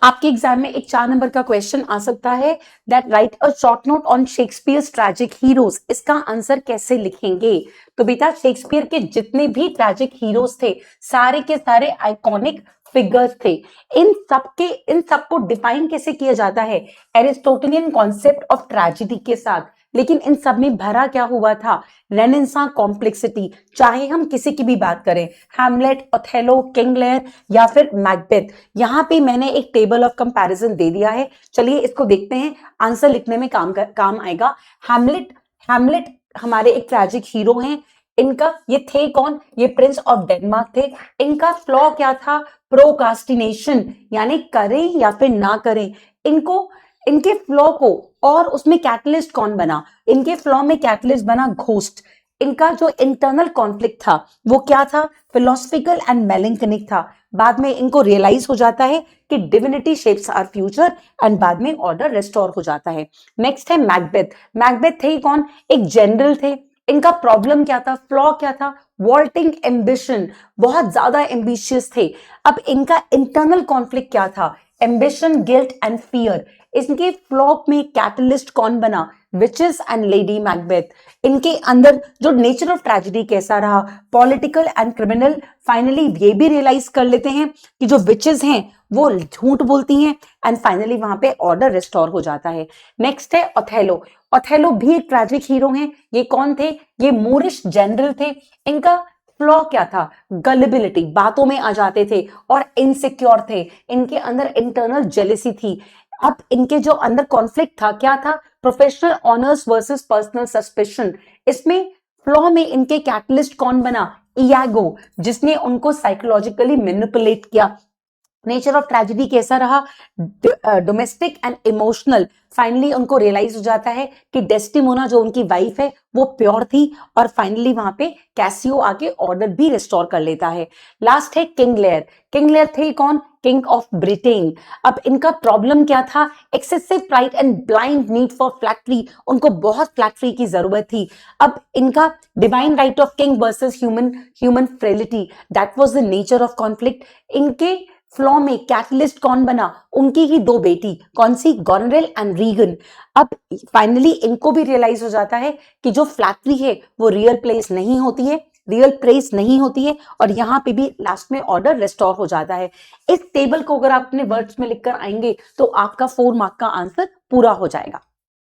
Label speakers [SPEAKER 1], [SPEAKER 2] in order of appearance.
[SPEAKER 1] आपके एग्जाम में एक 4 नंबर का क्वेश्चन आ सकता है that right a short note on Shakespeare's tragic heroes. इसका आंसर कैसे लिखेंगे? तो बेटा शेक्सपियर के जितने भी ट्रैजिक हीरोज थे सारे के सारे आइकॉनिक फिगर्स थे। इन सबको डिफाइन कैसे किया जाता है? एरिस्टोटेलियन कॉन्सेप्ट ऑफ ट्रेजेडी के साथ। लेकिन इन सब में भरा क्या हुआ था? Renaissance complexity. चाहे हम किसी की भी बात करें, हैमलेट, ओथेलो, किंग लेयर या फिर मैकबेथ, यहाँ पे मैंने एक टेबल ऑफ कंपैरिजन दे दिया है। चलिए इसको देखते हैं, आंसर लिखने में काम आएगा। हैमलेट हैमलेट हमारे एक ट्रैजिक हीरो हैं। इनका ये थे कौन? ये प्रिंस ऑफ डेनमार्क थे। इनका फ्लॉ क्या था? प्रोकास्टिनेशन, यानी करें या फिर ना करें। इनके फ्लॉ को, और उसमें कैटलिस्ट कौन बना? इनके फ्लॉ में कैटलिस्ट बना घोस्ट। इनका जो इंटरनल कॉन्फ्लिक्ट था वो क्या था? फिलोसफिकल एंड मेलैंकोलिक था। बाद में इनको रियलाइज हो जाता है कि divinity shapes our future, and बाद में ऑर्डर रिस्टोर हो जाता है। नेक्स्ट है मैकबेथ। मैकबेथ थे कौन? एक जनरल थे। इनका प्रॉब्लम क्या था? फ्लॉ क्या था? वॉल्टिंग एम्बिशन, बहुत ज्यादा एम्बिशियस थे। अब इनका इंटरनल कॉन्फ्लिक्ट क्या था? Ambition, guilt and fear. इनके फ्लॉ में कैटलिस्ट कौन बना? Witches and lady Macbeth. इनके अंदर जो नेचर ऑफ ट्रेजेडी कैसा रहा? Political and criminal. फाइनली ये भी रियलाइज कर लेते हैं कि जो विचेस हैं वो झूठ बोलती हैं, एंड फाइनली वहां पे ऑर्डर रिस्टोर हो जाता है। नेक्स्ट है ओथेलो। ओथेलो भी एक ट्रैजिक हीरो हैं। ये कौन थे? ये मूरिश जनरल थे। इनका फ्लॉ क्या था? गलिबिलिटी, बातों में आ जाते थे और इनसिक्योर थे। इनके अंदर इंटरनल जेलेसी थी। अब इनके जो अंदर कॉन्फ्लिक्ट था क्या था? Professional honours versus personal suspicion. इसमें फ्लॉ में इनके कैटलिस्ट कौन बना? इयागो, जिसने उनको साइकोलॉजिकली मैनिपुलेट किया। नेचर ऑफ ट्रेजेडी कैसा रहा? Domestic and emotional. फाइनली उनको रियलाइज हो जाता है कि डेस्टिमोना जो उनकी वाइफ है वो प्योर थी, और फाइनली वहां पे कैसियो आके ऑर्डर भी रिस्टोर कर लेता है। लास्ट है किंग लेयर। किंग लेयर थे कौन? King of Britain. अब इनका प्रॉब्लम क्या था? Excessive pride and blind need for flattery. उनको बहुत फ्लैटरी की जरूरत थी। अब इनका divine right of king versus human frailty, that was the nature of conflict. इनके फ्लॉ में कैटलिस्ट कौन बना? उनकी ही दो बेटी, कौन सी? Goneril and Regan. अब फाइनली इनको भी रियलाइज हो जाता है कि जो फ्लैटरी है वो रियल प्लेस नहीं होती है, रियल प्रेस नहीं होती है, और यहाँ पे भी लास्ट में ऑर्डर रिस्टोर हो जाता है। इस टेबल को अगर आप अपने वर्ड्स में लिखकर आएंगे तो आपका 4 मार्क का आंसर पूरा हो जाएगा।